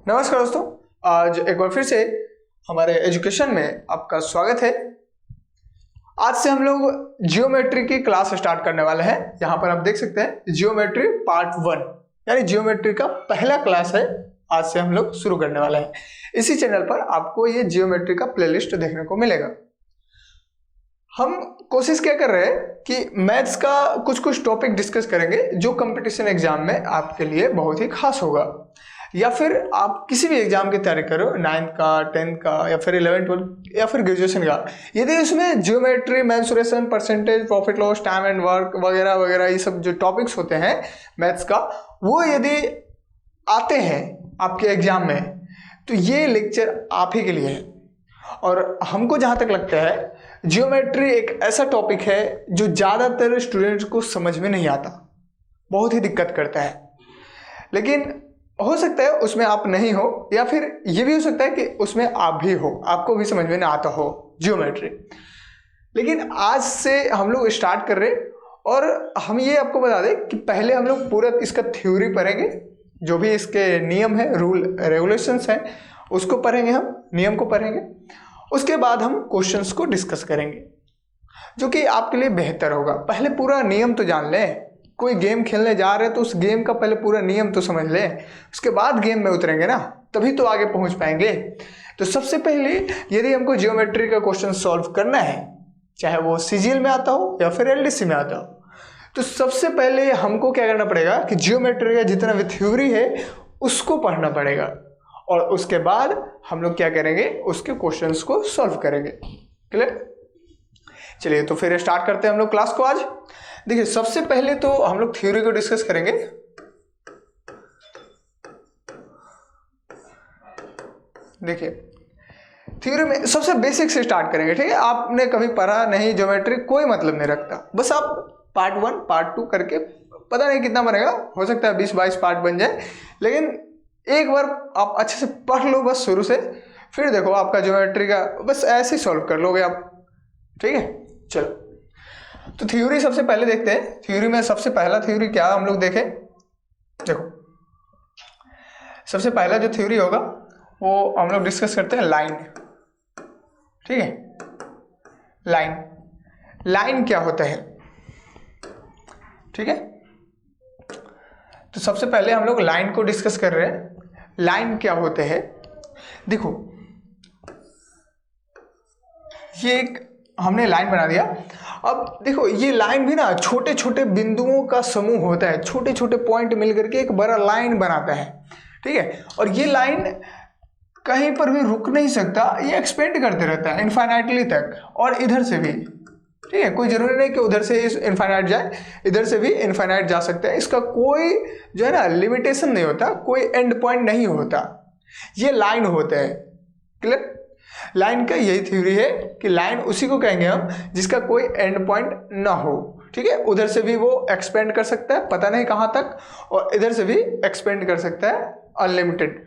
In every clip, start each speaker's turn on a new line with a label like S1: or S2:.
S1: नमस्कार दोस्तों, आज एक बार फिर से हमारे एजुकेशन में आपका स्वागत है। आज से हम लोग जियोमेट्री की क्लास स्टार्ट करने वाले हैं। यहाँ पर आप देख सकते हैं जियोमेट्री पार्ट 1 यानी जियोमेट्री का पहला क्लास है। आज से हम लोग शुरू करने वाले हैं। इसी चैनल पर आपको ये जियोमेट्री का प्लेलिस्ट देखने को मिलेगा। हम कोशिश क्या कर रहे हैं कि मैथ्स का कुछ टॉपिक डिस्कस करेंगे जो कंपटीशन एग्जाम में आपके लिए बहुत ही खास होगा, या फिर आप किसी भी एग्जाम की तैयारी करो, 9th का, 10th का, या फिर 11th 12th या फिर ग्रेजुएशन का। यदि उसमें geometry, mensuration, percentage, profit loss, time and work वगैरह वगैरह ये सब जो टॉपिक्स होते हैं मैथ्स का, वो यदि आते हैं आपके एग्जाम में तो ये लेक्चर आप ही के लिए है। और हमको जहाँ तक लगता है जियोमेट्री एक ऐसा टॉपिक है जो ज़्यादातर स्टूडेंट्स को समझ में नहीं आता, बहुत ही दिक्कत करता है। लेकिन हो सकता है उसमें आप नहीं हो, या फिर ये भी हो सकता है कि उसमें आप भी हो, आपको भी समझ में ना आता हो जियोमेट्री। लेकिन आज से हम लोग स्टार्ट कर रहे हैं और हम ये आपको बता दें कि पहले हम लोग पूरा इसका थ्योरी पढ़ेंगे, जो भी इसके नियम है, रूल रेगुलेशंस हैं, उसको पढ़ेंगे, हम नियम को पढ़ेंगे। उसके बाद हम क्वेश्चंस को डिस्कस करेंगे, जो कि आपके लिए बेहतर होगा। पहले पूरा नियम तो जान लें। कोई गेम खेलने जा रहे हैं तो उस गेम का पहले पूरा नियम तो समझ लें, उसके बाद गेम में उतरेंगे ना, तभी तो आगे पहुंच पाएंगे। तो सबसे पहले यदि हमको जियोमेट्री का क्वेश्चन सॉल्व करना है, चाहे वो सीजीएल में आता हो या फिर एलडीसी में आता हो, तो सबसे पहले हमको क्या करना पड़ेगा कि जियोमेट्री का जितना भी थ्योरी है उसको पढ़ना पड़ेगा, और उसके बाद हम लोग क्या करेंगे, उसके क्वेश्चंस को सॉल्व करेंगे। क्लियर? चलिए तो फिर स्टार्ट करते हैं हम लोग क्लास को। आज देखिए, सबसे पहले तो हम लोग थ्योरी को डिस्कस करेंगे। देखिए, थ्योरी में सबसे बेसिक से स्टार्ट करेंगे, ठीक है। आपने कभी पढ़ा नहीं ज्योमेट्री, कोई मतलब नहीं रखता, बस आप पार्ट 1 पार्ट 2 करके, पता नहीं कितना बनेगा, हो सकता है 20-22 पार्ट बन जाए, लेकिन एक बार आप अच्छे से पढ़ लो बस शुरू से, फिर देखो आपका ज्योमेट्री का बस ऐसे ही सॉल्व कर लोगे आप, ठीक है। चलो तो थ्योरी सबसे पहले देखते हैं। थ्योरी में सबसे पहला थ्योरी क्या हम लोग देखें। देखो, सबसे पहला जो थ्योरी होगा वो हम लोग डिस्कस करते हैं लाइन, ठीक है। लाइन क्या होता है, ठीक है। तो सबसे पहले हम लोग लाइन को डिस्कस कर रहे हैं। लाइन क्या होते हैं, देखो ये एक हमने लाइन बना दिया। अब देखो, ये लाइन भी ना छोटे छोटे बिंदुओं का समूह होता है, छोटे छोटे पॉइंट मिलकर के एक बड़ा लाइन बनाता है, ठीक है। और ये लाइन कहीं पर भी रुक नहीं सकता, ये एक्सपेंड करते रहता है इनफाइनाइटली तक, और इधर से भी, ठीक है। कोई जरूरी नहीं कि उधर से इनफाइनाइट जाए, इधर से भी इनफाइनाइट जा सकता है। इसका कोई जो है ना लिमिटेशन नहीं होता, कोई एंड पॉइंट नहीं होता, ये लाइन होता है। क्लियर? लाइन का यही थ्योरी है कि लाइन उसी को कहेंगे हम जिसका कोई एंड पॉइंट ना हो, ठीक है। उधर से भी वो एक्सपेंड कर सकता है पता नहीं कहाँ तक, और इधर से भी एक्सपेंड कर सकता है अनलिमिटेड,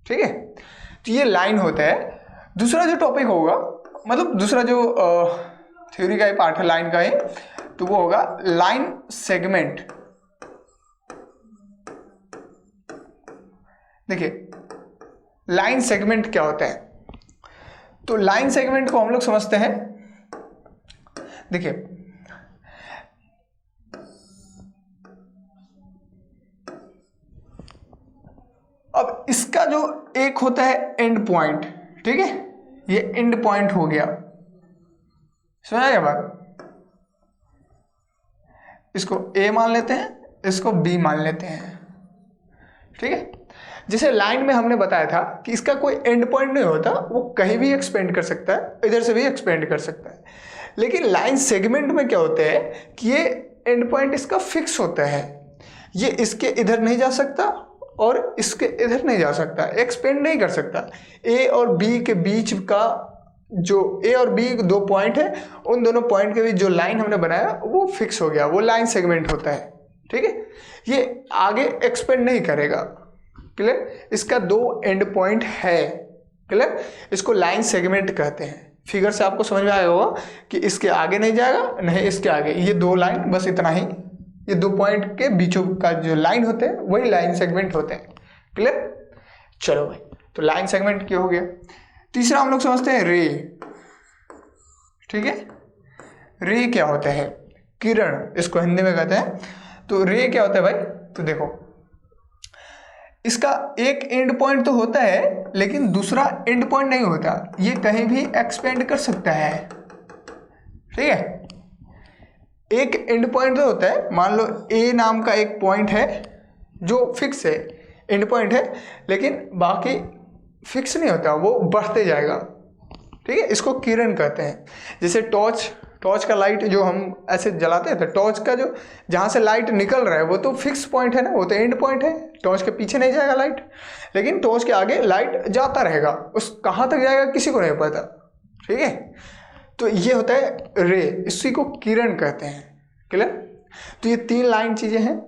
S1: ठीक है। तो ये लाइन होता है। दूसरा जो टॉपिक होगा, मतलब दूसरा जो थ्योरी का ही पार्ट है लाइन का ही, तो वो होगा लाइन सेगमेंट। देखिए, लाइन सेगमेंट क्या होता है, तो लाइन सेगमेंट को हम लोग समझते हैं। देखिए, अब इसका जो एक होता है एंड पॉइंट, ठीक है, ये एंड पॉइंट हो गया, समझ आया बात। इसको ए मान लेते हैं, इसको बी मान लेते हैं, ठीक है। जैसे लाइन में हमने बताया था कि इसका कोई एंड पॉइंट नहीं होता, वो कहीं भी एक्सपेंड कर सकता है, इधर से भी एक्सपेंड कर सकता है। लेकिन लाइन सेगमेंट में क्या होता है कि ये एंड पॉइंट इसका फिक्स होता है, ये इसके इधर नहीं जा सकता और इसके इधर नहीं जा सकता, एक्सपेंड नहीं कर सकता। ए और बी के बीच का जो ए और बी दो पॉइंट है, उन दोनों पॉइंट के बीच जो लाइन हमने बनाया वो फिक्स हो गया, वो लाइन सेगमेंट होता है, ठीक है। ये आगे एक्सपेंड नहीं करेगा। क्लियर? इसका दो एंड पॉइंट है। क्लियर? इसको लाइन सेगमेंट कहते हैं। फिगर से आपको समझ में आया होगा कि इसके आगे नहीं जाएगा, नहीं इसके आगे, ये दो लाइन, बस इतना ही, ये दो पॉइंट के बीचों का जो लाइन होते हैं वही लाइन सेगमेंट होते हैं। क्लियर? चलो भाई, तो लाइन सेगमेंट क्या हो गया। तीसरा हम लोग समझते हैं रे। ठीक है, रे क्या होता है, किरण इसको हिंदी में कहते हैं। तो रे क्या होता है भाई, तो देखो इसका एक एंड पॉइंट तो होता है लेकिन दूसरा एंड पॉइंट नहीं होता, ये कहीं भी एक्सपेंड कर सकता है। ठीक है, एक एंड पॉइंट तो होता है, मान लो ए नाम का एक पॉइंट है जो फिक्स है, एंड पॉइंट है, लेकिन बाकी फिक्स नहीं होता, वो बढ़ते जाएगा। ठीक है, इसको किरण कहते हैं। जैसे टॉर्च का लाइट जो हम ऐसे जलाते हैं, तो टॉर्च का जो जहाँ से लाइट निकल रहा है वो तो फिक्स पॉइंट है ना, वो तो एंड पॉइंट है, टॉर्च के पीछे नहीं जाएगा लाइट, लेकिन टॉर्च के आगे लाइट जाता रहेगा, उस कहाँ तक जाएगा किसी को नहीं पता। ठीक है, तो ये होता है रे, इसी को किरण कहते हैं। क्लियर। तो ये 3 लाइन चीज़ें हैं।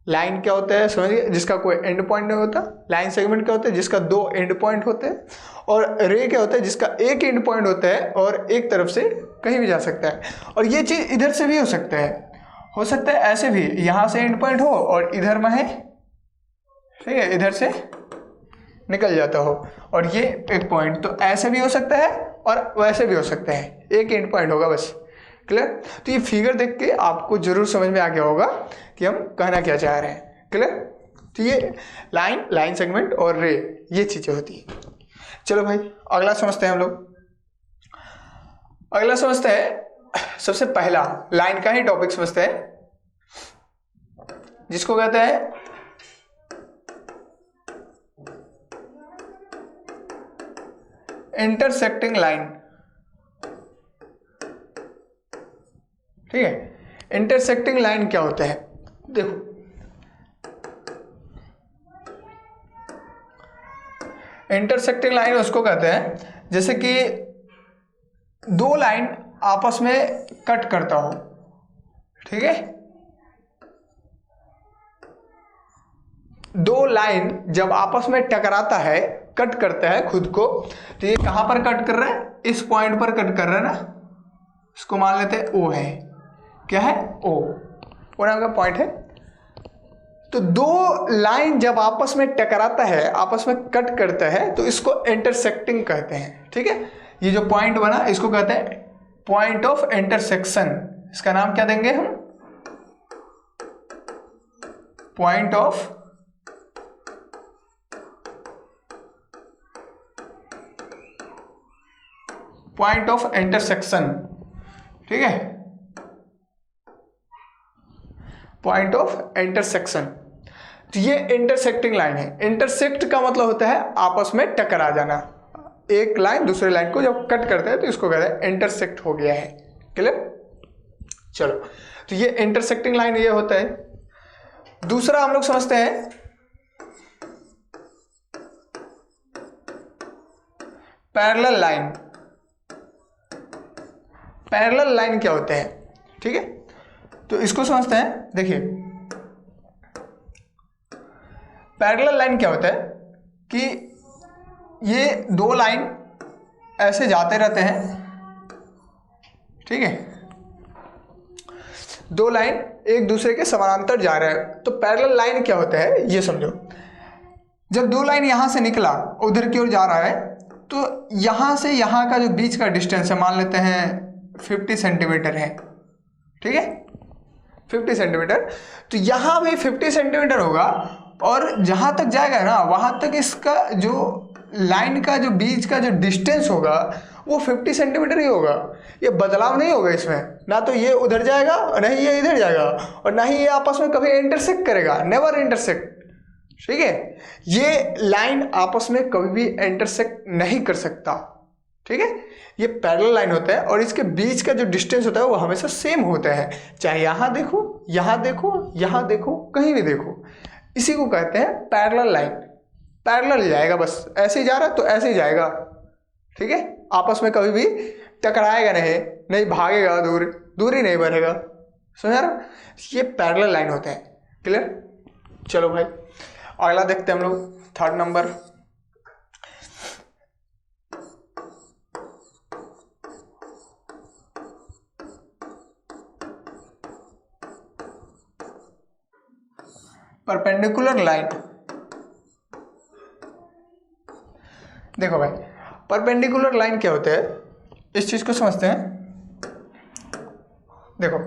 S1: लाइन क्या होता है समझिए, जिसका कोई एंड पॉइंट नहीं होता। लाइन सेगमेंट क्या होता है, जिसका 2 एंड पॉइंट होते हैं। और रे क्या होता है, जिसका एक एंड पॉइंट होता है और एक तरफ से कहीं भी जा सकता है। और ये चीज़ इधर से भी हो सकता है ऐसे भी, यहाँ से एंड पॉइंट हो और इधर में है, ठीक है, इधर से निकल जाता हो और ये एक पॉइंट, तो ऐसे भी हो सकता है और वैसे भी हो सकता है, एक एंड पॉइंट होगा बस। क्लियर। तो ये फिगर देख के आपको जरूर समझ में आ गया होगा कि हम कहना क्या चाह रहे हैं। क्लियर। तो ये लाइन सेगमेंट और रे, ये चीजें होती है। चलो भाई अगला समझते हैं हम लोग। अगला समझते हैं, सबसे पहला लाइन का ही टॉपिक समझते हैं, जिसको कहते हैं इंटरसेक्टिंग लाइन। ठीक है, इंटरसेक्टिंग लाइन क्या होता है, देखो इंटरसेक्टिंग लाइन उसको कहते हैं जैसे कि 2 लाइन आपस में कट करता हो। ठीक है, 2 लाइन जब आपस में टकराता है, कट करता है खुद को, तो ये कहां पर कट कर रहा है, इस पॉइंट पर कट कर रहा है ना, इसको मान लेते हैं ओ है। क्या है, ओ नाम का पॉइंट है। तो 2 लाइन जब आपस में टकराता है, आपस में कट करता है, तो इसको इंटरसेक्टिंग कहते हैं। ठीक है, ये जो पॉइंट बना इसको कहते हैं पॉइंट ऑफ इंटरसेक्शन। इसका नाम क्या देंगे हम, पॉइंट ऑफ इंटरसेक्शन। ठीक है, पॉइंट ऑफ इंटरसेक्शन। तो ये इंटरसेक्टिंग लाइन है। इंटरसेक्ट का मतलब होता है आपस में टकरा जाना, एक लाइन दूसरे लाइन को जब कट करते हैं तो इसको कहते हैं इंटरसेक्ट हो गया है। क्लियर। चलो, तो ये इंटरसेक्टिंग लाइन ये होता है। दूसरा हम लोग समझते हैं पैरेलल लाइन। पैरेलल लाइन क्या होते हैं, ठीक है, तो इसको समझते हैं। देखिए पैरेलल लाइन क्या होता है कि ये 2 लाइन ऐसे जाते रहते हैं। ठीक है, 2 लाइन एक दूसरे के समानांतर जा रहे हैं, तो पैरेलल लाइन क्या होता है ये समझो। जब 2 लाइन यहां से निकला उधर की ओर जा रहा है, तो यहां से यहां का जो बीच का डिस्टेंस है मान लेते हैं 50 सेंटीमीटर है। ठीक है, 50 सेंटीमीटर, तो यहां भी 50 सेंटीमीटर होगा और जहां तक जाएगा ना वहां तक इसका जो लाइन का जो बीच का जो डिस्टेंस होगा वो 50 सेंटीमीटर ही होगा। ये बदलाव नहीं होगा इसमें, ना तो ये उधर जाएगा और नहीं ये इधर जाएगा और ना ही ये आपस में कभी इंटरसेक्ट करेगा, नेवर इंटरसेक्ट। ठीक है, ये लाइन आपस में कभी भी इंटरसेक्ट नहीं कर सकता। ठीक है, ये पैरेलल लाइन होता है और इसके बीच का जो डिस्टेंस होता है वो हमेशा सेम होता है, चाहे यहां देखो, यहां देखो, यहां देखो, कहीं भी देखो, इसी को कहते हैं पैरेलल लाइन। पैरेलल जाएगा, बस ऐसे ही जा रहा है तो ऐसे ही जाएगा। ठीक है, आपस में कभी भी टकराएगा नहीं भागेगा, दूरी नहीं बढ़ेगा। समझा रहा, ये पैरेलल लाइन होते हैं। क्लियर। चलो भाई अगला देखते हैं हम लोग, 3rd नंबर। Perpendicular line. देखो भाई, परपेंडिकुलर लाइन क्या होते हैं, इस चीज को समझते हैं। देखो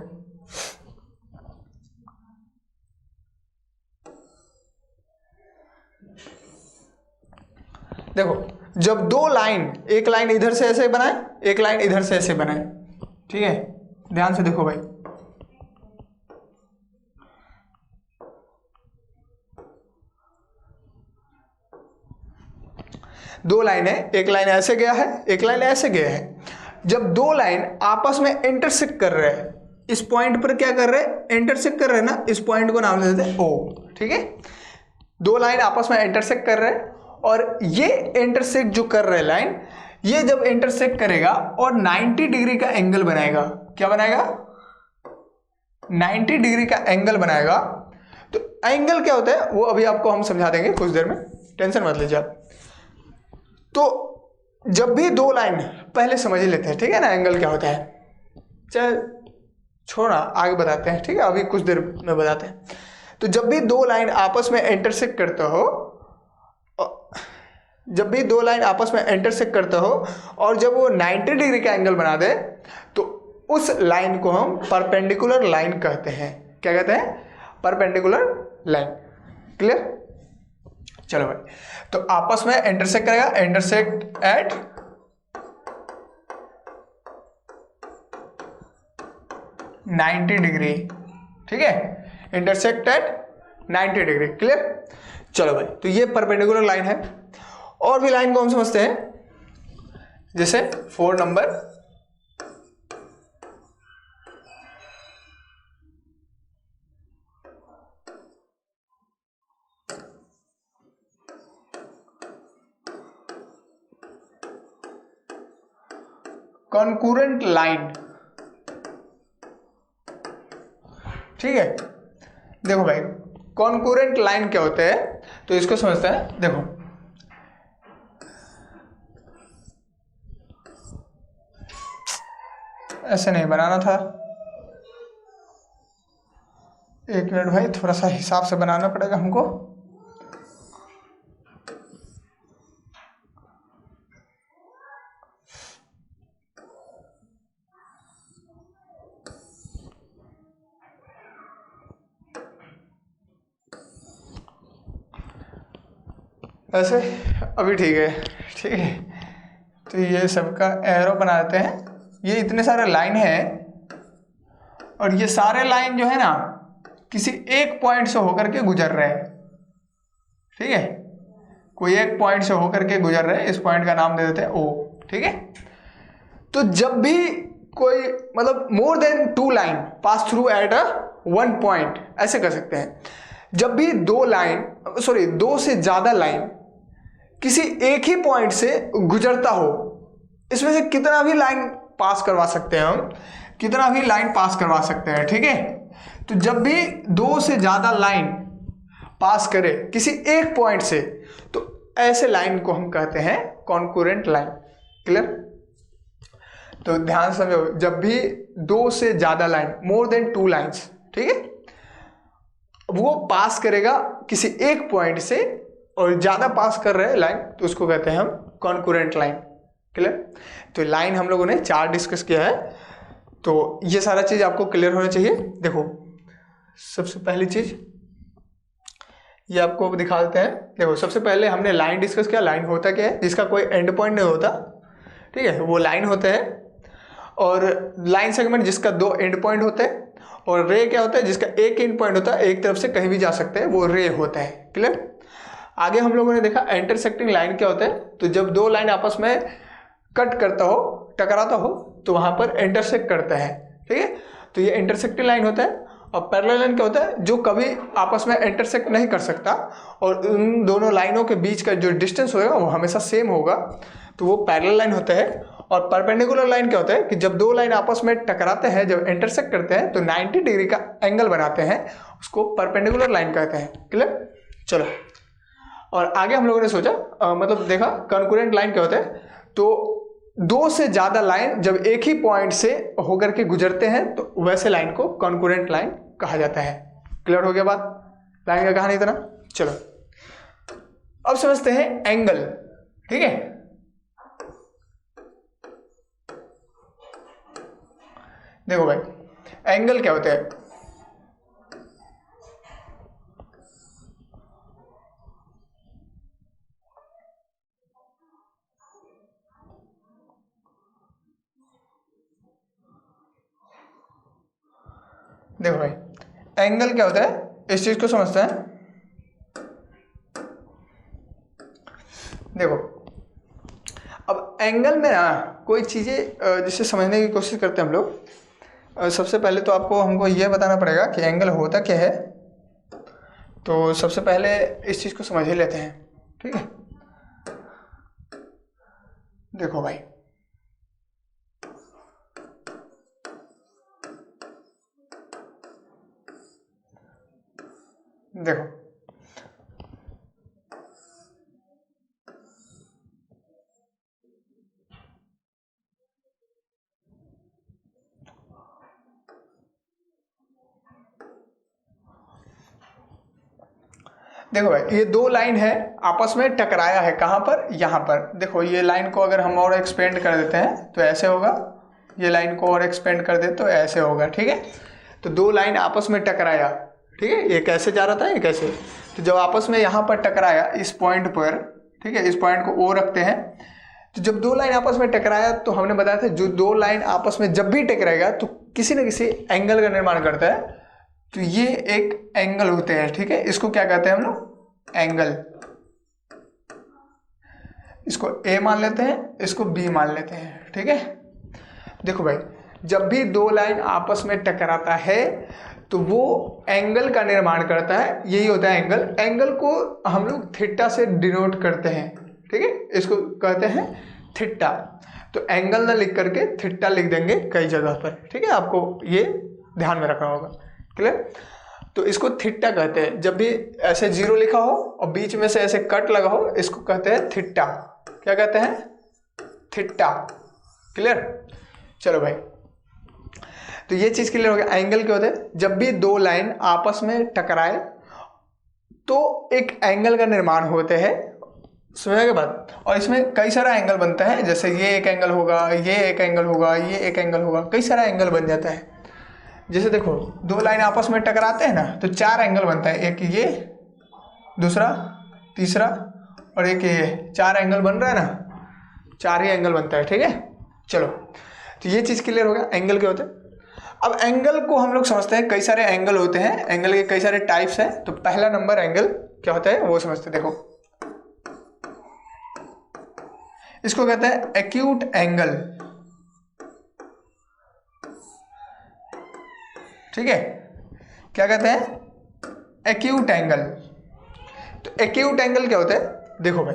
S1: देखो जब दो लाइन, एक लाइन इधर से ऐसे बनाए, एक लाइन इधर से ऐसे बनाए, ठीक है, ध्यान से देखो भाई, दो लाइन है, एक लाइन ऐसे गया है, एक लाइन ऐसे गया है। जब दो लाइन आपस में इंटरसेक्ट कर रहे हैं, इस पॉइंट पर क्या कर रहे हैं, इंटरसेक्ट कर रहे हैं ना, इस पॉइंट को नाम दे देते हैं ओ, ठीक है। दो लाइन आपस में इंटरसेक्ट कर रहे हैं और ये इंटरसेक्ट जो कर रहे हैं लाइन, ये जब इंटरसेक्ट करेगा और 90 डिग्री का एंगल बनाएगा, क्या बनाएगा, 90 डिग्री का एंगल बनाएगा। तो एंगल क्या होता है वो अभी आपको हम समझा देंगे कुछ देर में, टेंशन मत लीजिए आप। तो जब भी दो लाइन, पहले समझ ही लेते हैं, ठीक है ना, एंगल क्या होता है, चाहे छोड़ा आगे बताते हैं, ठीक है, अभी कुछ देर में बताते हैं। तो जब भी दो लाइन आपस में इंटरसेक्ट करता हो, जब भी दो लाइन आपस में इंटरसेक्ट करता हो और जब वो 90 डिग्री का एंगल बना दे, तो उस लाइन को हम परपेंडिकुलर लाइन कहते हैं। क्या कहते हैं, परपेंडिकुलर लाइन। क्लियर, चलो भाई, तो आपस में इंटरसेक्ट करेगा, इंटरसेक्ट एट नाइन्टी डिग्री, ठीक है, इंटरसेक्ट एट 90 डिग्री। क्लियर, चलो भाई, तो ये परपेंडिकुलर लाइन है। और भी लाइन को हम समझते हैं, जैसे 4 नंबर, कॉन्कूरेंट लाइन, ठीक है। देखो भाई, कॉन्कूरेंट लाइन क्या होते हैं, तो इसको समझते हैं। देखो ऐसे नहीं बनाना था, एक मिनट भाई, थोड़ा सा हिसाब से बनाना पड़ेगा हमको। ऐसे अभी ठीक है, ठीक है। तो ये सबका एरो बनाते हैं, ये इतने सारे लाइन हैं और ये सारे लाइन जो है ना किसी एक पॉइंट से होकर के गुजर रहे हैं, ठीक है, कोई एक पॉइंट से होकर के गुजर रहे हैं, इस पॉइंट का नाम दे देते हैं ओ, ठीक है। तो जब भी कोई मतलब more than 2 line pass through at a 1 point, ऐसे कर सकते हैं। जब भी दो से ज्यादा लाइन किसी एक ही पॉइंट से गुजरता हो, इसमें से कितना भी लाइन पास करवा सकते हैं हम, कितना भी लाइन पास करवा सकते हैं, ठीक है। तो जब भी 2 से ज्यादा लाइन पास करे किसी एक पॉइंट से, तो ऐसे लाइन को हम कहते हैं कॉन्कूरेंट लाइन। क्लियर, तो ध्यान समझो, जब भी 2 से ज्यादा लाइन, मोर देन 2 लाइन्स, ठीक है, वो पास करेगा किसी एक पॉइंट से और ज्यादा पास कर रहे हैं लाइन, तो उसको कहते हैं हम कॉन्कूरेंट लाइन। क्लियर, तो लाइन हम लोगों ने 4 डिस्कस किया है, तो ये सारा चीज आपको क्लियर होना चाहिए। देखो सबसे पहली चीज ये आपको दिखा देते हैं। देखो सबसे पहले हमने लाइन डिस्कस किया। लाइन होता क्या है, जिसका कोई एंड पॉइंट नहीं होता, ठीक है, वो लाइन होता है। और लाइन सेगमेंट जिसका 2 एंड पॉइंट होते हैं। और रे क्या होता है, जिसका एक एंड पॉइंट होता है, एक तरफ से कहीं भी जा सकते हैं, वो रे होता है। क्लियर, आगे हम लोगों ने देखा इंटरसेक्टिंग लाइन क्या होता है, तो जब 2 लाइन आपस में कट करता हो, टकराता हो, तो वहां पर इंटरसेक्ट करता है, ठीक है, तो ये इंटरसेक्टिंग लाइन होता है। और पैरेलल लाइन क्या होता है, जो कभी आपस में इंटरसेक्ट नहीं कर सकता और उन दोनों लाइनों के बीच का जो डिस्टेंस होगा वो हमेशा सेम होगा, तो वो पैरेलल लाइन होता है। और परपेंडिकुलर लाइन क्या होता है कि जब 2 लाइन आपस में टकराते हैं, जब इंटरसेक्ट करते हैं, तो 90 डिग्री का एंगल बनाते हैं, उसको परपेंडिकुलर लाइन कहते हैं। क्लियर, चलो, और आगे हम लोगों ने सोचा मतलब देखा कॉन्कूरेंट लाइन क्या होता है, तो 2 से ज्यादा लाइन जब एक ही पॉइंट से होकर के गुजरते हैं, तो वैसे लाइन को कॉन्कूरेंट लाइन कहा जाता है। क्लियर हो गया बात, लाइन का कहानी इतना। चलो अब समझते हैं एंगल, ठीक है। देखो भाई, एंगल क्या होता है? देखो भाई, एंगल क्या होता है, इस चीज को समझते हैं। देखो, अब एंगल में ना कोई चीजें जिसे समझने की कोशिश करते हैं हम लोग। सबसे पहले तो आपको हमको यह बताना पड़ेगा कि एंगल होता क्या है। तो सबसे पहले इस चीज को समझ ही लेते हैं, ठीक है। देखो भाई, देखो देखो भाई, ये दो लाइन है, आपस में टकराया है। कहाँ पर? यहाँ पर। देखो, ये लाइन को अगर हम और एक्सपेंड कर देते हैं तो ऐसे होगा, ये लाइन को और एक्सपेंड कर दे तो ऐसे होगा, ठीक है। तो दो लाइन आपस में टकराया, ठीक है। ये कैसे जा रहा था, ये कैसे। तो जब आपस में यहाँ पर टकराया इस पॉइंट पर, ठीक है, इस पॉइंट को ओ रखते हैं। तो जब दो लाइन आपस में टकराया तो हमने बताया था जो दो लाइन आपस में जब भी टकराएगा तो किसी न किसी एंगल का निर्माण करता है। तो ये एक एंगल होते हैं, ठीक है। इसको क्या कहते हैं हम लोग? एंगल। इसको ए मान लेते हैं, इसको बी मान लेते हैं, ठीक है। देखो भाई, जब भी दो लाइन आपस में टकराता है तो वो एंगल का निर्माण करता है, यही होता है एंगल। एंगल को हम लोग थीटा से डिनोट करते हैं, ठीक है। इसको कहते हैं थीटा। तो एंगल ना लिख करके थीटा लिख देंगे कई जगह पर, ठीक है। आपको ये ध्यान में रखना होगा, क्लियर। तो इसको थीटा कहते हैं। जब भी ऐसे जीरो लिखा हो और बीच में से ऐसे कट लगा हो, इसको कहते हैं थीटा। क्या कहते हैं? Theta, clear. चलो भाई, तो ये चीज क्लियर हो गया। एंगल क्या होता है? जब भी दो लाइन आपस में टकराए तो एक एंगल का निर्माण होते हैं, समझा के बाद। और इसमें कई सारा एंगल बनता है, जैसे ये एक एंगल होगा, ये एक एंगल होगा, ये एक एंगल होगा, कई सारा एंगल बन जाता है। जैसे देखो, दो लाइन आपस में टकराते हैं ना तो चार एंगल बनता है। एक ये, दूसरा, तीसरा और एक ये। चार एंगल बन रहा है ना, चार ही एंगल बनता है, ठीक है। चलो, तो ये चीज क्लियर हो गया, एंगल क्या होते हैं। अब एंगल को हम लोग समझते हैं, कई सारे एंगल होते हैं, एंगल के कई सारे टाइप्स हैं। तो पहला नंबर एंगल क्या होता है वो समझते हैं। देखो, इसको कहते हैं एक्यूट एंगल, ठीक है। क्या कहते हैं? Acute angle. तो एक्यूट एंगल क्या होता है? देखो भाई,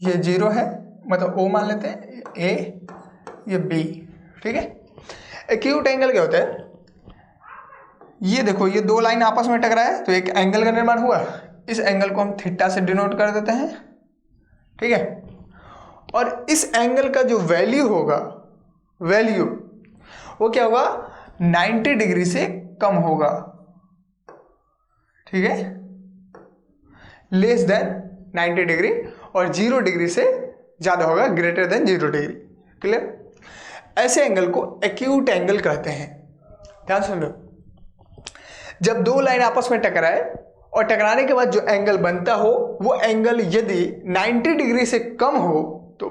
S1: ये जीरो है, मतलब ओ मान लेते हैं, ए, ये बी, ठीक है। एक्यूट एंगल क्या होता है? ये देखो, ये दो लाइन आपस में टकराए तो एक एंगल का निर्माण हुआ। इस एंगल को हम थीटा से डिनोट कर देते हैं, ठीक है। और इस एंगल का जो वैल्यू होगा, वैल्यू वो क्या होगा? 90 डिग्री से कम होगा, ठीक है, लेस देन 90 डिग्री। और 0 डिग्री से ज्यादा होगा, ग्रेटर देन 0 डिग्री, क्लियर। ऐसे एंगल को एक्यूट एंगल कहते हैं। ध्यान सुन लो, जब दो लाइन आपस में टकराए और टकराने के बाद जो एंगल बनता हो वो एंगल यदि 90 डिग्री से कम हो तो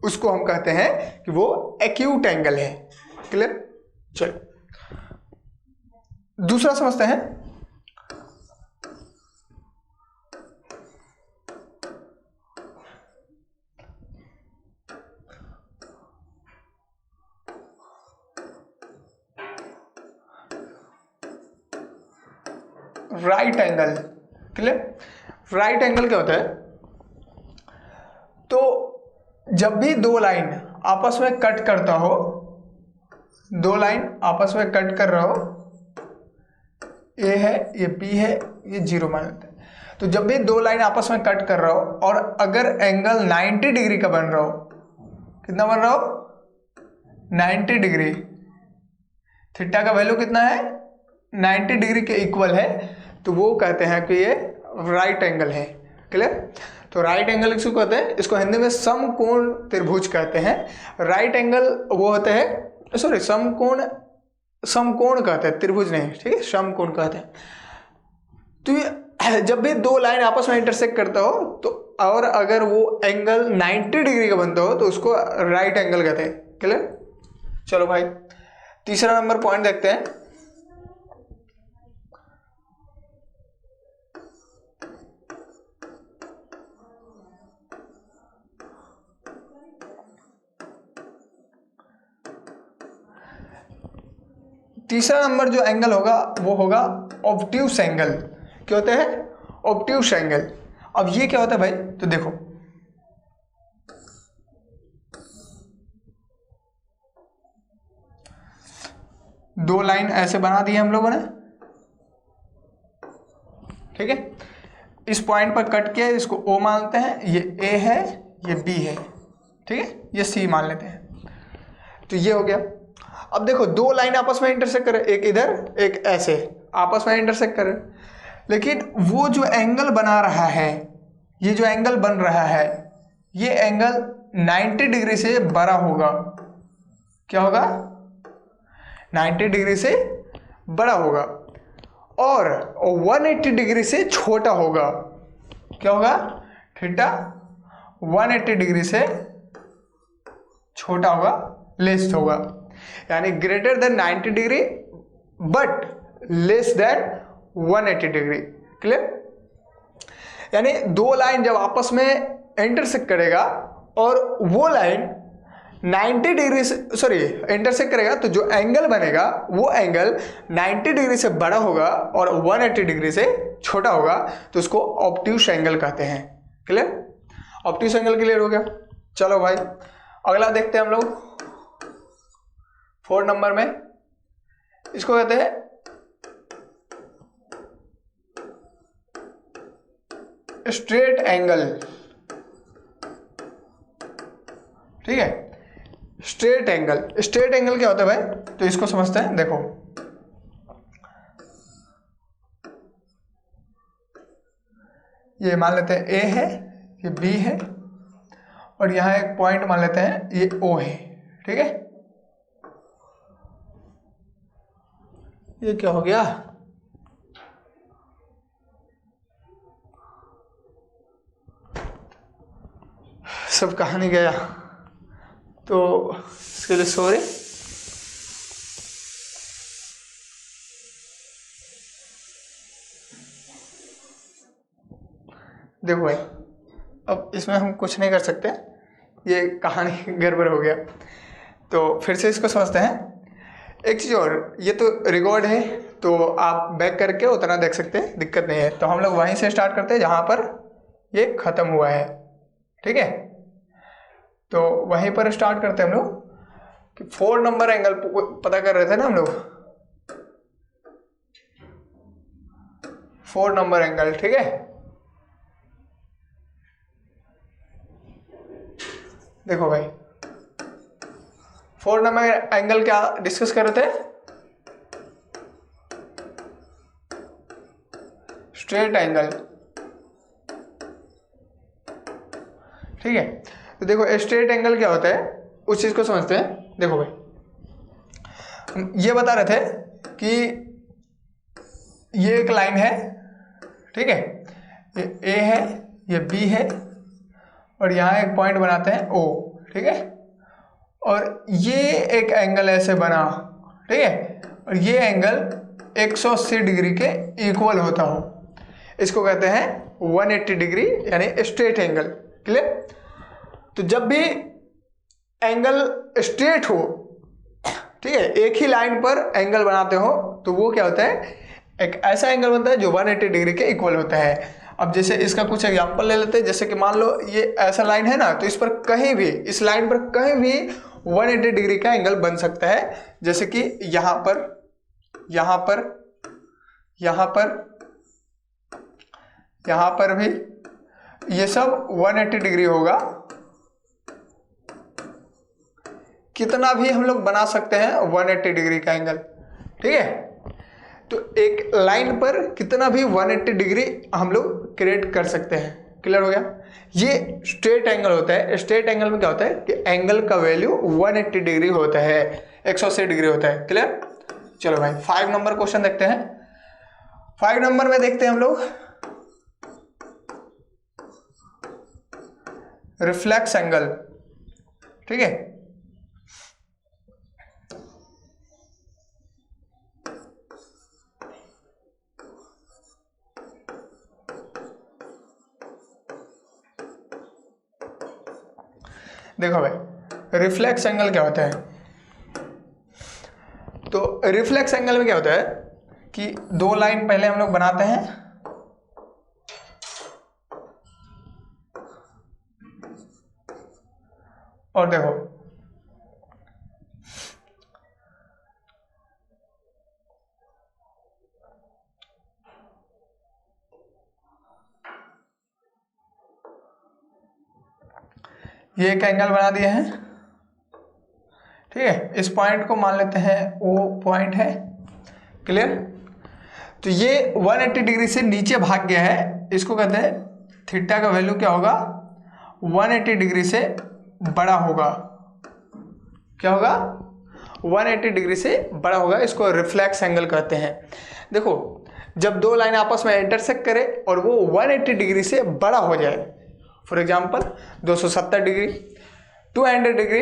S1: उसको हम कहते हैं कि वो एक्यूट एंगल है, क्लियर। चलो, दूसरा समझते हैं। Right angle, clear. Right angle क्या होता है? तो जब भी दो लाइन आपस में कट करता हो, दो लाइन आपस में कट कर रहा हो, ए है, ये बी है, ये जीरो मान लेते हैं। तो जब भी दो लाइन आपस में कट कर रहा हो और अगर एंगल 90 डिग्री का बन रहा हो, कितना बन रहा हो? 90 डिग्री। थीटा का वैल्यू कितना है? 90 डिग्री के इक्वल है, तो वो कहते हैं कि ये राइट एंगल है, क्लियर। तो राइट एंगल किसको कहते हैं, इसको हिंदी में समकोण त्रिभुज कहते हैं। राइट एंगल वो होते हैं, सॉरी समकोण कहते हैं, त्रिभुज नहीं, ठीक है, समकोण कहते हैं। तो ये जब भी दो लाइन आपस में इंटरसेक्ट करता हो तो और अगर वो एंगल 90 डिग्री का बनता हो तो उसको राइट एंगल कहते हैं। क्लियर। चलो भाई तीसरा नंबर पॉइंट देखते हैं। तीसरा नंबर जो एंगल होगा वो होगा ऑब्ट्यूस एंगल। क्या होता है, ऑब्ट्यूस एंगल। अब ये क्या होता है भाई, तो देखो दो लाइन ऐसे बना दी है हम लोगों ने, ठीक है। इस पॉइंट पर कट किया, इसको O मानते हैं, ये A है, ये B है, ठीक है, ये C मान लेते हैं। तो ये हो गया। अब देखो दो लाइन आपस में इंटरसेक्ट करे, एक इधर एक ऐसे आपस में इंटरसेक्ट करे, लेकिन वो जो एंगल बना रहा है, ये जो एंगल बन रहा है, ये एंगल 90 डिग्री से बड़ा होगा। क्या होगा, 90 डिग्री से बड़ा होगा और 180 डिग्री से छोटा होगा। क्या होगा, थीटा 180 डिग्री से छोटा होगा, लेस होगा, यानी greater than 90 degree but less than 180 degree. Clear. यानी दो लाइन जब आपस में इंटरसेक्ट करेगा और वो लाइन 90 डिग्री से इंटरसेक्ट करेगा तो जो एंगल बनेगा वो एंगल 90 डिग्री से बड़ा होगा और 180 डिग्री से छोटा होगा, तो उसको ऑब्ट्यूस एंगल कहते हैं। क्लियर। ऑब्ट्यूस एंगल क्लियर हो गया। चलो भाई अगला देखते हैं हम लोग 4 नंबर में, इसको कहते हैं स्ट्रेट एंगल। ठीक है, स्ट्रेट एंगल। स्ट्रेट एंगल क्या होता है भाई, तो इसको समझते हैं। देखो ये मान लेते हैं A है, ये B है और यहां एक पॉइंट मान लेते हैं ये O है, ठीक है। ये क्या हो गया, सब कहानी गया, तो इसके लिए सॉरी। देखो भाई अब इसमें हम कुछ नहीं कर सकते, ये कहानी गड़बड़ हो गया, तो फिर से इसको समझते हैं। एक चीज़ और, ये तो रिकॉर्ड है तो आप बैक करके उतना देख सकते हैं, दिक्कत नहीं है। तो हम लोग वहीं से स्टार्ट करते हैं जहाँ पर ये ख़त्म हुआ है, ठीक है। तो वहीं पर स्टार्ट करते हैं हम लोग कि 4 नंबर एंगल पता कर रहे थे ना हम लोग, 4 नंबर एंगल, ठीक है। देखो भाई 4 नंबर एंगल क्या डिस्कस कर रहे थे, स्ट्रेट एंगल, ठीक है। तो देखो स्ट्रेट एंगल क्या होता है उस चीज को समझते हैं। देखो भाई ये बता रहे थे कि ये एक लाइन है, ठीक है, ये A है, ये B है और यहाँ एक पॉइंट बनाते हैं O, ठीक है। और ये एक एंगल ऐसे बना, ठीक है, और ये एंगल 180 डिग्री के इक्वल होता हो, इसको कहते हैं 180 डिग्री यानी स्ट्रेट एंगल। क्लियर। तो जब भी एंगल स्ट्रेट हो, ठीक है, एक ही लाइन पर एंगल बनाते हो तो वो क्या होता है, एक ऐसा एंगल बनता है जो 180 डिग्री के इक्वल होता है। अब जैसे इसका कुछ एग्जांपल ले लेते हैं, जैसे कि मान लो ये ऐसा लाइन है ना, तो इस पर कहीं भी, इस लाइन पर कहीं भी 180 डिग्री का एंगल बन सकता है। जैसे कि यहाँ पर, यहाँ पर, यहाँ पर, यहाँ पर भी ये सब 180 डिग्री होगा। कितना भी हम लोग बना सकते हैं 180 डिग्री का एंगल, ठीक है। तो एक लाइन पर कितना भी 180 डिग्री हम लोग क्रिएट कर सकते हैं, क्लियर हो गया। ये स्ट्रेट एंगल होता है। स्ट्रेट एंगल में क्या होता है कि एंगल का वैल्यू 180 डिग्री होता है, 180 डिग्री होता है। क्लियर। चलो भाई 5 नंबर क्वेश्चन देखते हैं। 5 नंबर में देखते हैं हम लोग रिफ्लेक्स एंगल। ठीक है, देखो भाई रिफ्लेक्स एंगल क्या होता है। तो रिफ्लेक्स एंगल में क्या होता है कि 2 लाइन पहले हम लोग बनाते हैं, और देखो ये एक एंगल बना दिए हैं। ठीक है, इस पॉइंट को मान लेते हैं O पॉइंट है। क्लियर। तो ये 180 डिग्री से नीचे भाग गया है, इसको कहते हैं थीटा का वैल्यू क्या होगा 180 डिग्री से बड़ा होगा। क्या होगा 180 डिग्री से बड़ा होगा, इसको रिफ्लेक्स एंगल कहते हैं। देखो जब 2 लाइन आपस में इंटरसेक्ट करे और वो 180 डिग्री से बड़ा हो जाए, फॉर एग्जांपल 270 डिग्री, 200 डिग्री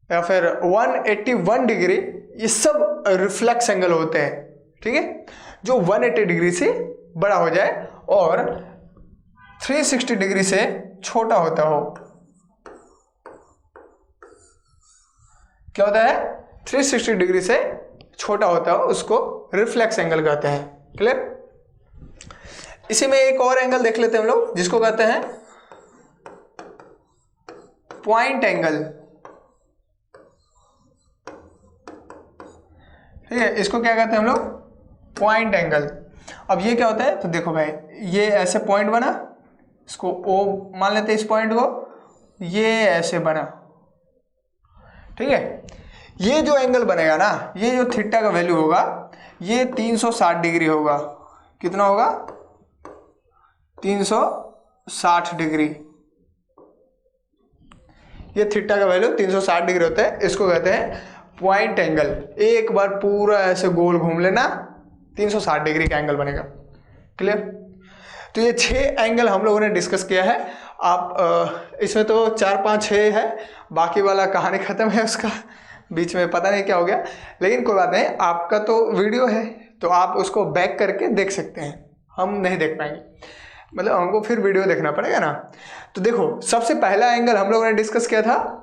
S1: या फिर 181 डिग्री, ये सब रिफ्लेक्स एंगल होते हैं। ठीक है, जो 180 डिग्री से बड़ा हो जाए और 360 डिग्री से छोटा होता हो। क्या होता है 360 डिग्री से छोटा होता हो, उसको रिफ्लेक्स एंगल कहते हैं। क्लियर। इसी में एक और एंगल देख लेते हैं हम लोग, जिसको कहते हैं पॉइंट एंगल। ठीक है, इसको क्या कहते हैं हम लोग पॉइंट एंगल। अब ये क्या होता है, तो देखो भाई ये ऐसे पॉइंट बना, इसको O मान लेते हैं, इस पॉइंट को ये ऐसे बना। ठीक है, ये जो एंगल बनेगा ना, ये जो थीटा का वैल्यू होगा ये 360 डिग्री होगा। कितना होगा 360 डिग्री। ये थीटा का वैल्यू 360 डिग्री होता है, इसको कहते हैं पॉइंट एंगल। एक बार पूरा ऐसे गोल घूम लेना, 360 डिग्री का एंगल बनेगा। क्लियर। तो ये 6 एंगल हम लोगों ने डिस्कस किया है। आप इसमें तो 4 5 6 है, बाकी वाला कहानी खत्म है, उसका बीच में पता नहीं क्या हो गया, लेकिन कोई बात नहीं, आपका तो वीडियो है तो आप उसको बैक करके देख सकते हैं, हम नहीं देख पाएंगे, मतलब हमको फिर वीडियो देखना पड़ेगा ना। तो देखो सबसे पहला एंगल हम लोगों ने डिस्कस किया था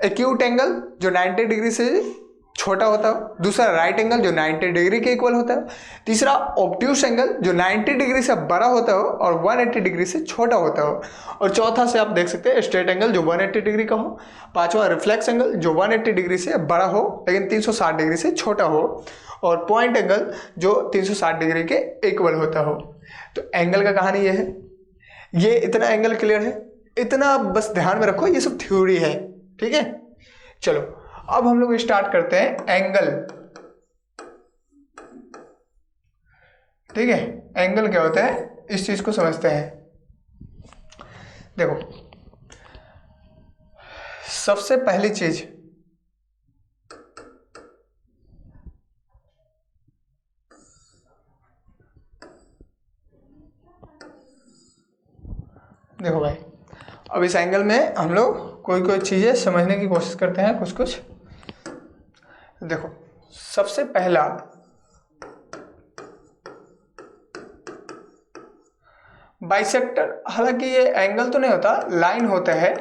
S1: एक्यूट एंगल, जो 90 डिग्री से छोटा होता हो। दूसरा राइट एंगल, जो 90 डिग्री के इक्वल होता है। तीसरा ऑब्ट्यूस एंगल, जो 90 डिग्री से बड़ा होता हो और 180 डिग्री से छोटा होता हो। और चौथा से आप देख सकते हैं स्ट्रेट एंगल, जो 180 डिग्री का हो। पांचवा रिफ्लेक्स एंगल, जो 180 डिग्री से बड़ा हो लेकिन 360 डिग्री से छोटा हो। और पॉइंट एंगल, जो 360 डिग्री के इक्वल होता हो। तो एंगल का कहानी ये है। ये इतना एंगल क्लियर है, इतना बस ध्यान में रखो, ये सब थ्योरी है। ठीक है, चलो अब हम लोग स्टार्ट करते हैं एंगल। ठीक है, एंगल क्या होता है इस चीज को समझते हैं। देखो सबसे पहली चीज, देखो भाई अब इस एंगल में हम लोग कोई कोई चीजें समझने की कोशिश करते हैं, कुछ कुछ। देखो सबसे पहला बाइसेक्टर, हालांकि ये एंगल तो नहीं होता, लाइन होता है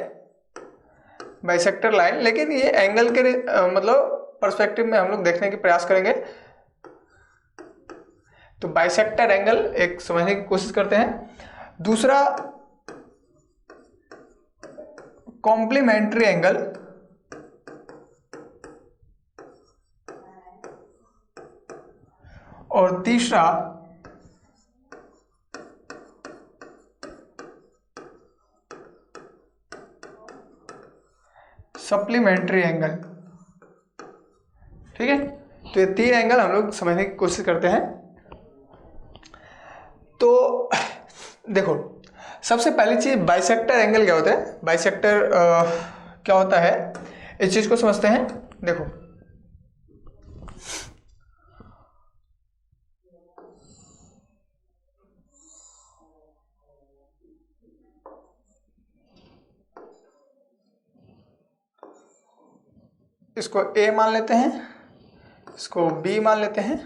S1: बाइसेक्टर लाइन, लेकिन ये एंगल के मतलब पर्सपेक्टिव में हम लोग देखने की प्रयास करेंगे। तो बाइसेक्टर एंगल एक समझने की कोशिश करते हैं। दूसरा कॉम्प्लीमेंट्री एंगल, और तीसरा सप्लीमेंट्री एंगल। ठीक है, तो ये 3 एंगल हम लोग समझने की कोशिश करते हैं। तो देखो सबसे पहली चीज बाइसेक्टर एंगल क्या होता है, बाइसेक्टर क्या होता है इस चीज को समझते हैं। देखो इसको A मान लेते हैं, इसको B मान लेते हैं।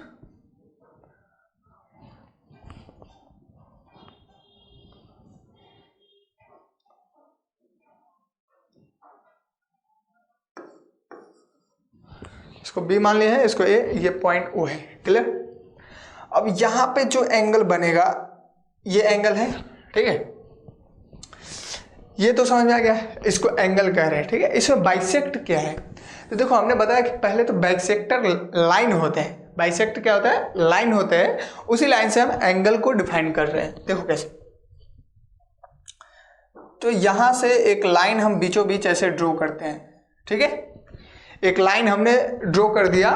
S1: इसको B मान लिया है, इसको A, ये पॉइंट O है। क्लियर। अब यहां पे जो एंगल बनेगा ये एंगल है, ठीक है, ये तो समझ में आ गया, इसको एंगल कह रहे हैं, ठीक है। इसमें बाइसेक्ट क्या है, तो देखो हमने बताया कि पहले तो बाइसेक्टर लाइन होते हैं। बाइसेक्ट क्या होता है, लाइन होते हैं, उसी लाइन से हम एंगल को डिफाइन कर रहे हैं। देखो कैसे, तो यहां से एक लाइन हम बीचों बीच ऐसे ड्रॉ करते हैं, ठीक है, एक लाइन हमने ड्रॉ कर दिया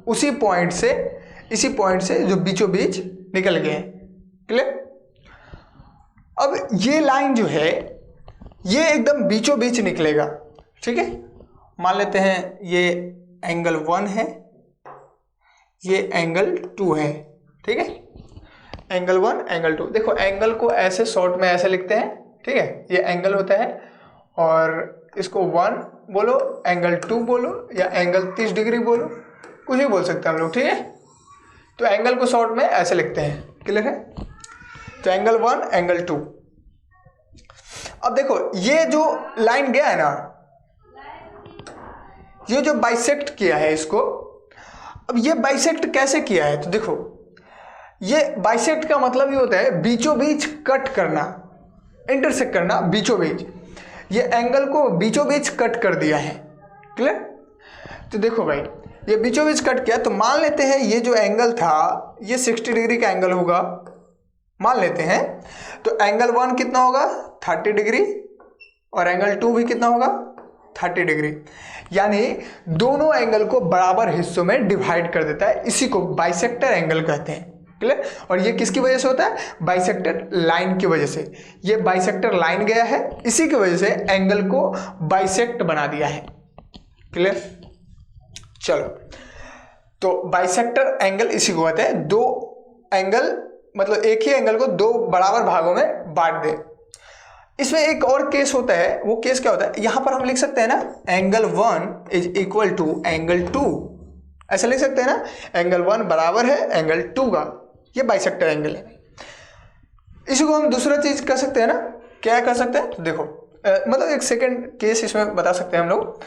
S1: उसी पॉइंट से, इसी पॉइंट से जो बीचों बीच निकल गए, क्लियर। अब ये लाइन जो है ये एकदम बीचों बीच निकलेगा, ठीक है। मान लेते हैं ये एंगल 1 है, ये एंगल 2 है, ठीक है, एंगल 1 एंगल 2। देखो एंगल को ऐसे शॉर्ट में ऐसे लिखते हैं, ठीक है, ये एंगल होता है और इसको 1 बोलो, एंगल 2 बोलो, या एंगल 30 डिग्री बोलो, कुछ भी बोल सकते हैं हम लोग, ठीक है। तो एंगल को शॉर्ट में ऐसे लिखते हैं, क्लियर है। तो एंगल 1 एंगल 2। अब देखो ये जो लाइन गया है ना, ये जो बाइसेक्ट किया है इसको, अब ये बाइसेक्ट कैसे किया है, तो देखो ये बाइसेक्ट का मतलब ये होता है बीचों बीच कट करना, इंटरसेक्ट करना बीचों बीच। ये एंगल को बीचों बीच कट कर दिया है, क्लियर। तो देखो भाई ये बीचों बीच कट किया, तो मान लेते हैं ये जो एंगल था ये 60 डिग्री का एंगल होगा, मान लेते हैं। तो एंगल 1 कितना होगा 30 डिग्री, और एंगल 2 भी कितना होगा 30 डिग्री, यानी दोनों एंगल को बराबर हिस्सों में डिवाइड कर देता है। इसी को बाइसेक्टर एंगल कहते हैं, क्लियर। और ये किसकी वजह से होता है, बाइसेक्टर लाइन की वजह से। ये बाइसेक्टर लाइन गया है, इसी की वजह से एंगल को बाइसेक्ट बना दिया है, क्लियर। चलो, तो बाइसेक्टर एंगल इसी को कहते हैं, दो एंगल मतलब एक ही एंगल को दो बराबर भागों में बांट दे। इसमें एक और केस होता है, वो केस क्या होता है, यहां पर हम लिख सकते हैं ना angle 1 is equal to angle 2, ऐसा लिख सकते हैं ना, एंगल 1 बराबर है एंगल 2 का, ये बाइसेक्टर एंगल है। इसी को हम दूसरा चीज कर सकते हैं ना, क्या कर सकते हैं, तो देखो मतलब एक सेकंड केस इसमें बता सकते हैं हम लोग।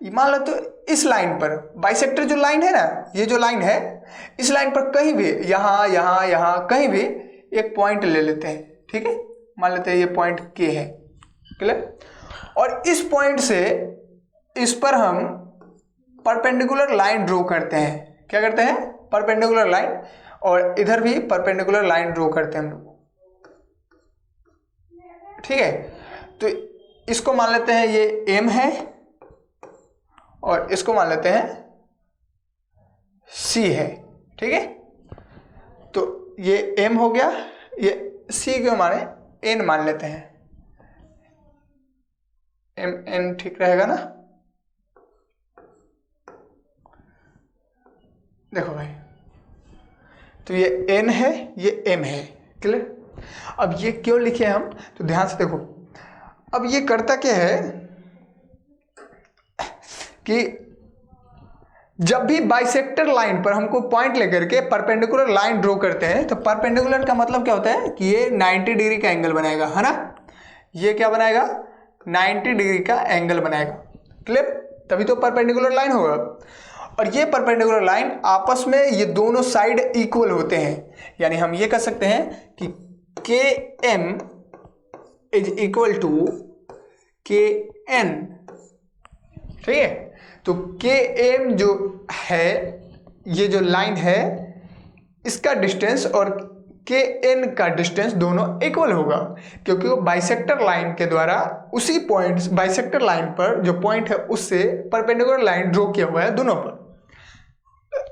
S1: मान लो तो इस लाइन पर बाइसेक्टर जो लाइन है ना, ये जो लाइन है, इस लाइन पर कहीं भी यहाँ यहाँ यहाँ कहीं भी एक पॉइंट ले लेते हैं, ठीक है। मान लेते हैं ये पॉइंट K है, क्लियर। और इस पॉइंट से इस पर हम परपेंडिकुलर लाइन ड्रॉ करते हैं, क्या करते हैं, परपेंडिकुलर लाइन, और इधर भी परपेंडिकुलर लाइन ड्रॉ करते हैं हम लोग, ठीक है। तो इसको मान लेते हैं ये M है, और इसको मान लेते हैं C है, ठीक है। तो ये M हो गया, ये C के माने N मान लेते हैं, MN ठीक रहेगा ना। देखो भाई, तो ये N है, ये M है, क्लियर। अब ये क्यों लिखे हम, तो ध्यान से देखो, अब ये करता क्या है कि जब भी बाइसेक्टर लाइन पर हमको पॉइंट लेकर के परपेंडिकुलर लाइन ड्रॉ करते हैं, तो परपेंडिकुलर का मतलब क्या होता है कि ये 90 डिग्री का एंगल बनाएगा, है ना। ये क्या बनाएगा, 90 डिग्री का एंगल बनाएगा, क्लियर, तभी तो परपेंडिकुलर लाइन होगा। और ये परपेंडिकुलर लाइन आपस में ये दोनों साइड इक्वल होते हैं, यानी हम ये कह सकते हैं कि KM is equal to KN, ठीक है। तो KM जो है, ये जो लाइन है, इसका डिस्टेंस और KN का डिस्टेंस दोनों इक्वल होगा, क्योंकि वो बाइसेक्टर लाइन के द्वारा उसी पॉइंट, बाइसेक्टर लाइन पर जो पॉइंट है उससे परपेंडिकुलर लाइन ड्रॉ किया हुआ है दोनों पर।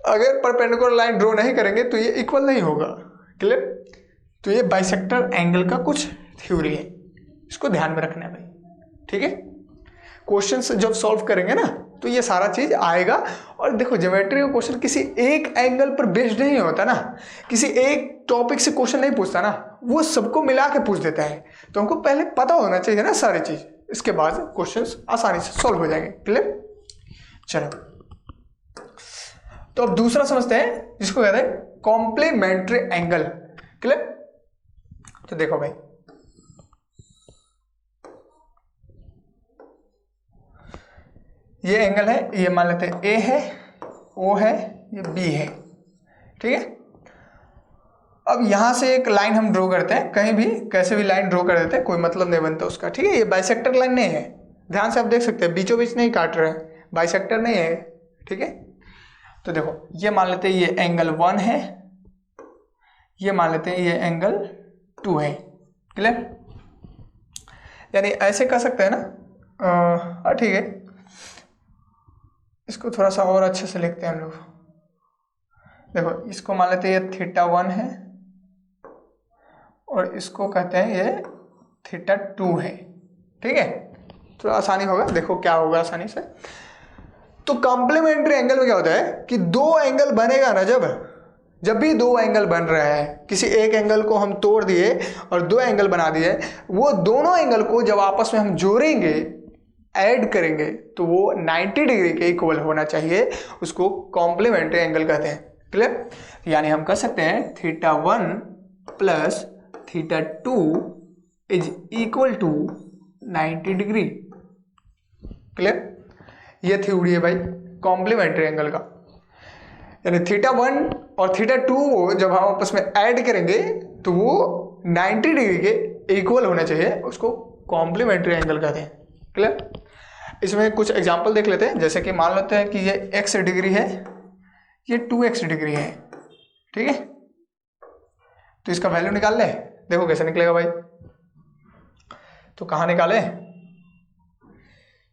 S1: अगर परपेंडिकुलर लाइन ड्रॉ नहीं करेंगे तो ये इक्वल नहीं होगा, क्लियर। तो ये बाइसेक्टर एंगल का कुछ थ्योरी है, इसको ध्यान में रखना है भाई, ठीक है। क्वेश्चंस जब सॉल्व करेंगे ना तो ये सारा चीज आएगा। और देखो ज्योमेट्री का क्वेश्चन किसी एक एंगल पर बेस्ड नहीं होता ना, किसी एक टॉपिक से क्वेश्चन नहीं पूछता ना, वो सबको मिला के पूछ देता है। तो हमको पहले पता होना चाहिए ना सारी चीज, इसके बाद क्वेश्चंस आसानी से सॉल्व हो जाएंगे। क्लियर? चलो तो अब दूसरा समझते हैं जिसको कहते हैं कॉम्प्लीमेंट्री एंगल। क्लियर? तो देखो भाई, ये एंगल है, ये मान लेते हैं ए है, ओ है, ये बी है, ठीक है। अब यहां से एक लाइन हम ड्रॉ करते हैं, कहीं भी कैसे भी लाइन ड्रॉ कर देते हैं, कोई मतलब नहीं बनता उसका, ठीक है। ये बाइसेक्टर लाइन नहीं है, ध्यान से आप देख सकते हैं, बीचों बीच नहीं काट रहे हैं, बाइसेक्टर नहीं है, ठीक है। तो देखो ये मान लेते हैं ये एंगल 1 है, ये मान लेते हैं ये एंगल 2 है। क्लियर? यानी ऐसे कर सकते हैं ना, ठीक है। इसको थोड़ा सा और अच्छे से लिखते हैं हम लोग। देखो इसको मान लेते हैं ये θ1 है और इसको कहते हैं ये θ2 है, ठीक है। तो आसानी होगा, देखो क्या होगा आसानी से। तो कॉम्प्लीमेंट्री एंगल में क्या होता है कि दो एंगल बनेगा ना, जब भी दो एंगल बन रहा है, किसी एक एंगल को हम तोड़ दिए और दो एंगल बना दिए, वो दोनों एंगल को जब आपस में हम जोड़ेंगे, ऐड करेंगे, तो वो 90 डिग्री के इक्वल होना चाहिए, उसको कॉम्प्लीमेंट्री एंगल कहते हैं। क्लियर? यानी हम कह सकते हैं θ1 plus θ2 is equal to 90 degree. Clear? ये थ्योरी है भाई कॉम्प्लीमेंट्री एंगल का। यानी θ1 और θ2 को जब हम आपस में ऐड करेंगे तो वो 90 डिग्री के इक्वल होना चाहिए, उसको कॉम्प्लीमेंट्री एंगल कहते हैं। क्लियर? इसमें कुछ एग्जांपल देख लेते हैं। जैसे कि मान लेते हैं कि ये x डिग्री है, ये 2x डिग्री है, ठीक है। तो इसका वैल्यू निकाल ले, देखो कैसे निकलेगा भाई। तो कहाँ निकाले?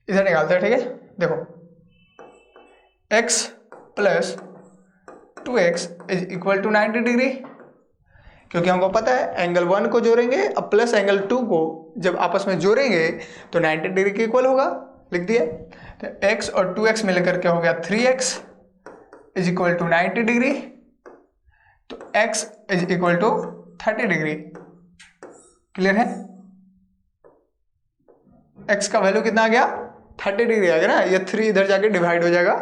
S1: इधर निकालते हैं, ठीक है। देखो x plus 2x is equal to 90 degree, क्योंकि हमको पता है एंगल 1 को जोड़ेंगे अब प्लस एंगल 2 को जब आपस में जोड़ेंगे तो 90 डिग्री के इक्वल होगा, लिख दिए। तो x और 2x मिलकर क्या हो गया 3x is equal to 90 degree, तो x is equal to 30 degree. Clear है? x का वैल्यू कितना आ गया 30 डिग्री आ गया ना, ये 3 इधर जाके डिवाइड हो जाएगा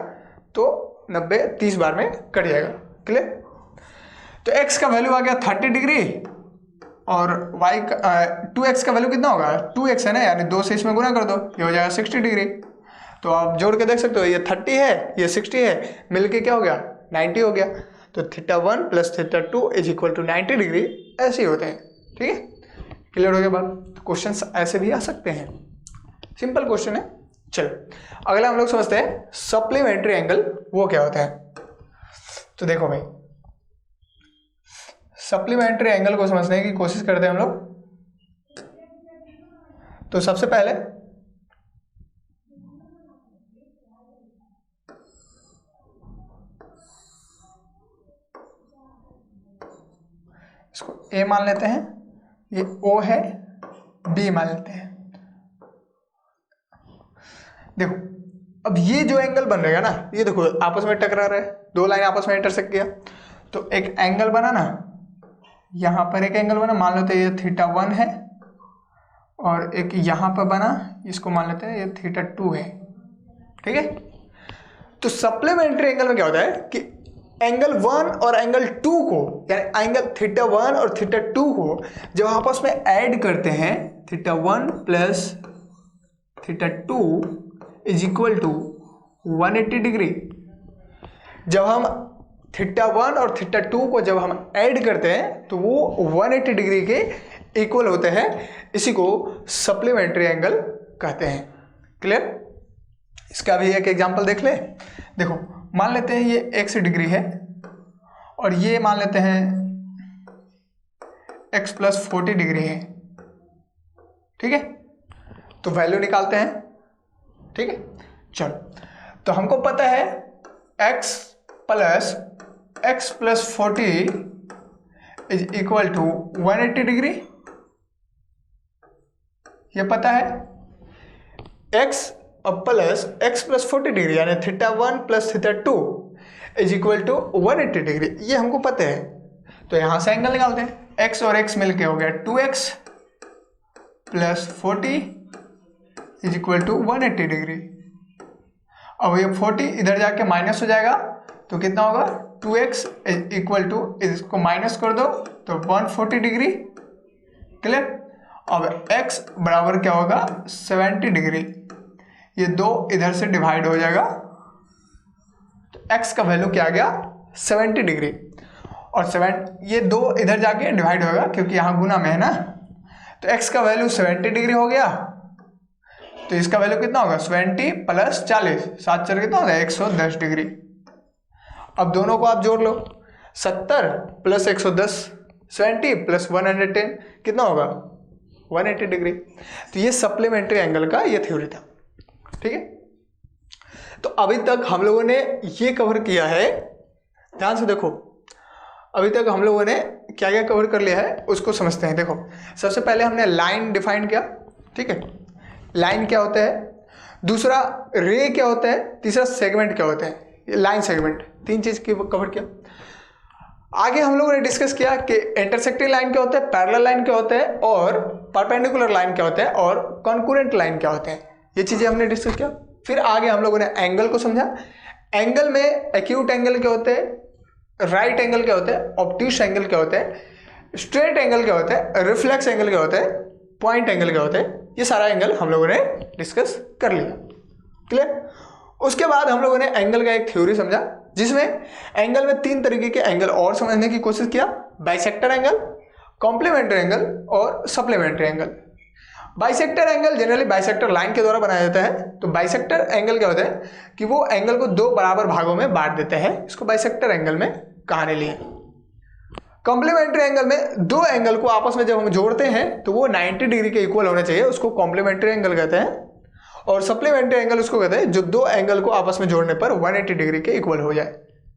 S1: तो 90 30 बार में कट जाएगा। क्लियर? तो x का वैल्यू आ गया 30 डिग्री और y का 2x का वैल्यू कितना होगा 2x है ना, यानी 2 से इसमें गुना कर दो, ये हो जाएगा 60 डिग्री। तो आप जोड़ के देख सकते हो, ये 30 है ये 60 है, मिलके क्या हो गया 90 हो गया। तो θ1 plus θ2 is equal to 90 degree, ऐसे ही होते हैं, ठीक है। क्लियर हो गया बात? तो क्वेश्चन ऐसे भी आ सकते हैं, सिंपल क्वेश्चन है। चलो अगला हम लोग समझते हैं सप्लीमेंट्री एंगल, वो क्या होता है। तो देखो भाई, सप्लीमेंट्री एंगल को समझने की कोशिश करते हैं हम लोग। तो सबसे पहले इसको A मान लेते हैं, ये O है, B मान लेते हैं। देखो अब ये जो एंगल बन रहेगा ना, ये देखो आपस में टकरा रहा है, दो लाइन आपस में इंटरसेक्ट किया तो एक एंगल बना ना, यहाँ पर एक एंगल बना, मान लेते हैं ये θ1 है और एक यहाँ पर बना, इसको मान लेते हैं ये θ2 है, ठीक है। तो सप्लीमेंट्री एंगल में क्या होता है कि एंगल 1 और एंगल 2 को, यानी एंगल θ1 और θ2 को जब आपस में ऐड करते हैं, θ1 plus θ2 is equal to 180 degree. जब हम θ1 और θ2 को जब हम ऐड करते हैं तो वो 180 डिग्री के इक्वल होते हैं, इसी को सप्लीमेंट्री एंगल कहते हैं। क्लियर? इसका भी एक एग्जांपल देख ले। देखो मान लेते हैं ये x डिग्री है और ये मान लेते हैं x प्लस 40 डिग्री है, ठीक है। तो वैल्यू निकालते हैं, ठीक है। चलो तो हमको पता है x plus 40 is equal to 180 degree, ये पता है x plus x plus 40 degree यानी θ1 plus θ2 is equal to 180 degree, ये हमको पता है। तो यहाँ से एंगल निकालते हैं, x और x मिलके हो गया 2x plus 40 is equal to 180 degree. अब ये 40 इधर जाके माइनस हो जाएगा तो कितना होगा 2x इक्वल टू, इसको माइनस कर दो तो 140 डिग्री। क्लियर। अब x बराबर क्या होगा 70 डिग्री, ये दो इधर से डिवाइड हो जाएगा तो x का वैल्यू क्या आ गया 70 डिग्री। और ये दो इधर जाके डिवाइड होगा क्योंकि यहाँ गुना में है ना, तो x का वैल्यू 70 डिग्री हो गया। तो इसका वैल्यू कितना होगा 70 प्लस 40, 7 4 कितना होगा 110 डिग्री। अब दोनों को आप जोड़ लो, 70 प्लस 110, 70 प्लस 110 कितना होगा 180 डिग्री। तो ये सप्लीमेंट्री एंगल का ये थ्योरी था। ठीक है, तो अभी तक हम लोगों ने ये कवर किया है, ध्यान से देखो, अभी तक हम लोगों ने क्या क्या कवर कर लिया है उसको समझते हैं। देखो, सबसे पहले हमने लाइन डिफाइन किया, ठीक है, लाइन क्या होता है, दूसरा रे क्या होता है, तीसरा सेगमेंट क्या होता है, लाइन सेगमेंट, तीन चीज की कवर किया। आगे हम लोगों ने डिस्कस किया कि इंटरसेक्टिंग लाइन क्या होता है, पैरेलल लाइन क्या होता है, और परपेंडिकुलर लाइन क्या होता है, और कॉन्करेंट लाइन क्या होता है, ये चीजें हमने डिस्कस किया। फिर आगे हम लोगों ने एंगल को समझा, एंगल में एक्यूट एंगल क्या होते हैं, राइट एंगल क्या होता है, ऑब्ट्यूस एंगल क्या होता है, स्ट्रेट एंगल क्या होता है, रिफ्लेक्स एंगल क्या होता है, पॉइंट एंगल क्या होता है, ये सारा एंगल हम लोगों ने डिस्कस कर लिया। क्लियर। उसके बाद हम लोगों ने एंगल का एक थ्योरी समझा, जिसमें एंगल में तीन तरीके के एंगल और समझने की कोशिश किया, बाइसेक्टर एंगल, कॉम्प्लीमेंट्री एंगल और supplementary angle. Bisector angle generally bisector line के द्वारा बनाया जाता है। तो बाइसेक्टर एंगल क्या होता है कि वो एंगल को दो बराबर भागों में बांट देते हैं, इसको बाइसेक्टर एंगल में कहानी लिए। कॉम्प्लीमेंट्री एंगल में दो एंगल को आपस में जब हम जोड़ते हैं तो वो 90 डिग्री के इक्वल होना चाहिए, उसको कॉम्प्लीमेंट्री एंगल कहते हैं। और सप्लीमेंट्री एंगल उसको कहते हैं जो दो एंगल को आपस में जोड़ने पर 180 डिग्री के इक्वल हो जाए,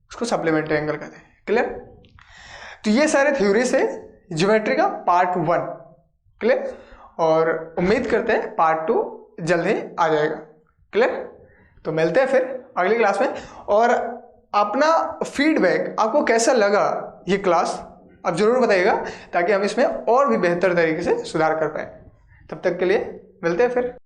S1: उसको सप्लीमेंट्री एंगल कहते हैं। क्लियर। तो ये सारे थ्योरीज है ज्योमेट्री का पार्ट 1। क्लियर। और उम्मीद करते हैं पार्ट 2 जल्द ही आ जाएगा। क्लियर। तो मिलते हैं फिर अगली क्लास में, और अपना फीडबैक आपको कैसा लगा ये क्लास आप जरूर बताइएगा, ताकि हम इसमें और भी बेहतर तरीके से सुधार कर पाए। तब तक के लिए मिलते हैं फिर।